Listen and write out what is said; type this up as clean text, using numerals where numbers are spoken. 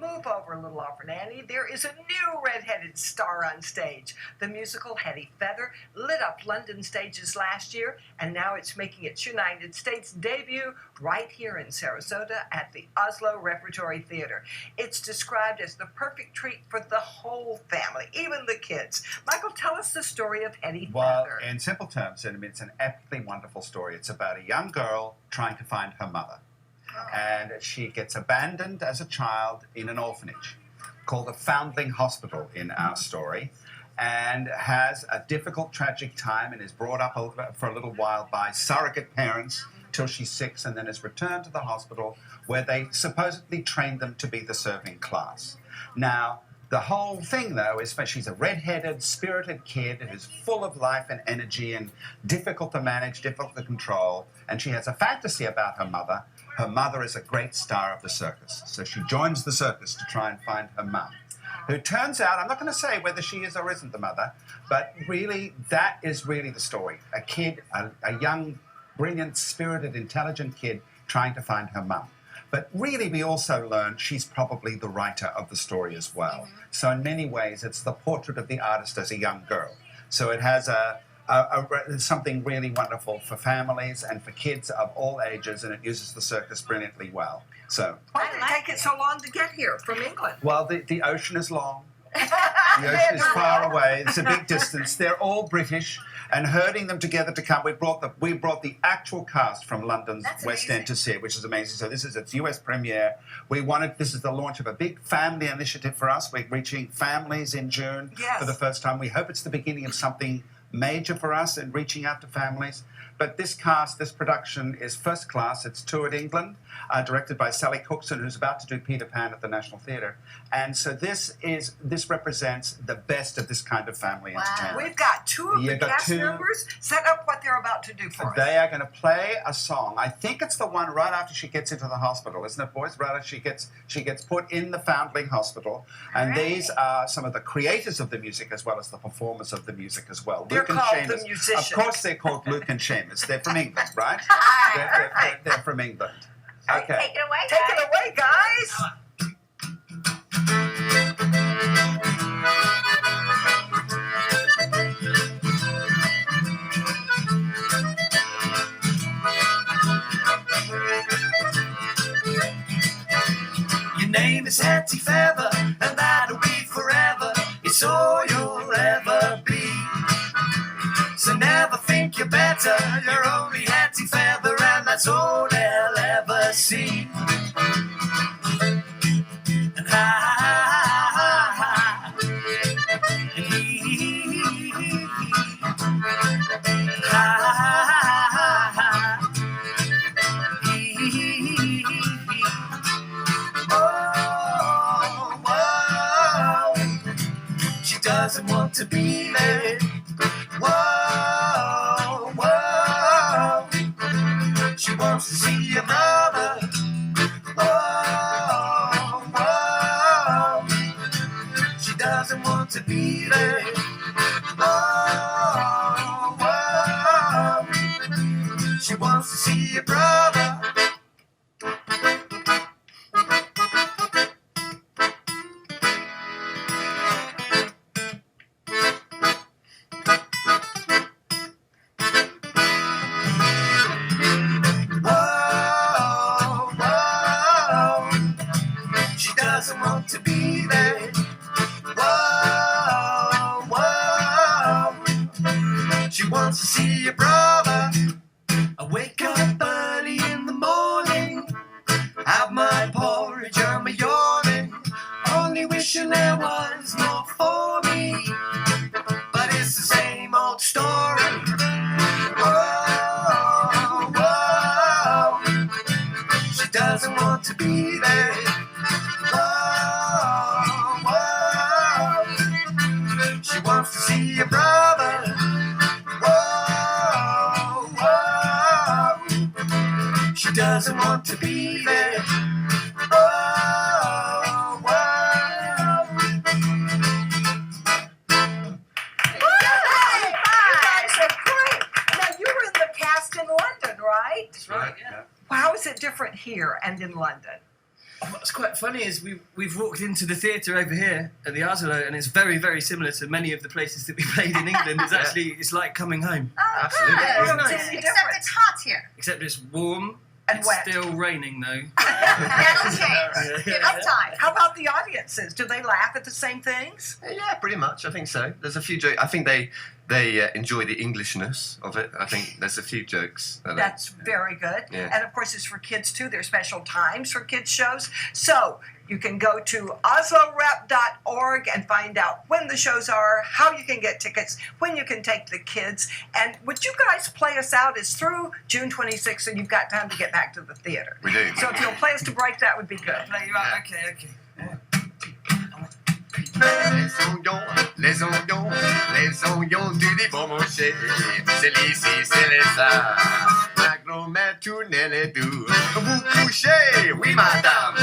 Well, move over a little, Offer Nanny. There is a new red-headed star on stage. The musical Hetty Feather lit up London stages last year, and now it's making its United States debut right here in Sarasota at the Oslo Repertory Theater. It's described as the perfect treat for the whole family, even the kids. Michael, tell us the story of Hetty Feather. In simple terms, it's an epically wonderful story. It's about a young girl trying to find her mother. And she gets abandoned as a child in an orphanage called a Foundling Hospital in our story, and has a difficult, tragic time and is brought up for a little while by surrogate parents till she's 6, and then is returned to the hospital where they supposedly train them to be the serving class. Now, the whole thing, though, is that she's a red-headed, spirited kid who's full of life and energy and difficult to manage, difficult to control, and she has a fantasy about her mother. Her mother is a great star of the circus, so she joins the circus to try and find her mum, who turns out, I'm not going to say whether she is or isn't the mother, but really, that is really the story. A kid, a young, brilliant, spirited, intelligent kid trying to find her mum. But really, we also learn she's probably the writer of the story as well. So in many ways, it's the portrait of the artist as a young girl. So it has something really wonderful for families and for kids of all ages, and it uses the circus brilliantly well. So why did it take it so long to get here from England? Well, the ocean is long. The ocean is far away. It's a big distance. They're all British, and herding them together to come, we brought the actual cast from London's West End to see it, which is amazing. So this is its US premiere. This is the launch of a big family initiative for us. We're reaching families in June for the first time. We hope it's the beginning of something major for us in reaching out to families. But this production is first class. It's toured England, directed by Sally Cookson, who's about to do Peter Pan at the National Theatre. And so this represents the best of this kind of family entertainment. We've got two of the cast members set up what they're about to do for us. They are going to play a song. I think it's the one right after she gets into the hospital, isn't it, boys? Right after she gets put in the Foundling Hospital. And these are some of the creators of the music as well as the performers of the music as well. They're called the musicians. Of course they're called Luke and Seamus. They're from England, right? They're from England. Okay. Take it away, guys. Take it away, guys. Your name is Hetty Feather, and that'll be forever. It's all you'll ever be. So never think you're better. You're only Hetty Feather, and that's all they'll ever see. And and she doesn't want to be there. Whoa, whoa. She wants to see your mother. Whoa, whoa. She doesn't want to be there. Whoa, whoa. She wants to see your brother. Doesn't want to be there. Whoa, whoa. She wants to see your brother. I wake up early in the morning, have my porridge, I'm yawning, only wishing there was more for me, but it's the same old story. Whoa, whoa. She doesn't want to be there. She wants to see your brother. Whoa, whoa. She doesn't want to be there. Whoa, whoa. You guys are great. Now, you were in the cast in London, right? That's right, yeah. How is it different here and in London? Oh, it's quite quite funny is we've walked into the theatre over here at the Asolo, and it's very, very similar to many of the places that we played in England. It's like coming home. Oh, Absolutely. good. Yeah, nice. it's any Except different. it's hot here. Except it's warm. And it's wet. still raining though. That'll change. Give us time. How about the audiences? Do they laugh at the same things? Yeah, pretty much. I think so. There's a few jokes. I think they enjoy the Englishness of it. I think there's a few jokes. That's very good. Yeah. And of course, it's for kids too. There's special times for kids' shows. So you can go to oslorep.org and find out when the shows are, how you can get tickets, when you can take the kids. And would you guys play us out? It's through June 26th, so you've got time to get back to the theater. We do. So if you'll play us to break, that would be good. Play you out. Okay. Les oignons du dépourmonché, c'est l'ici, c'est les ça. Ma grand-mère tournait les doux. Vous couchez, oui madame.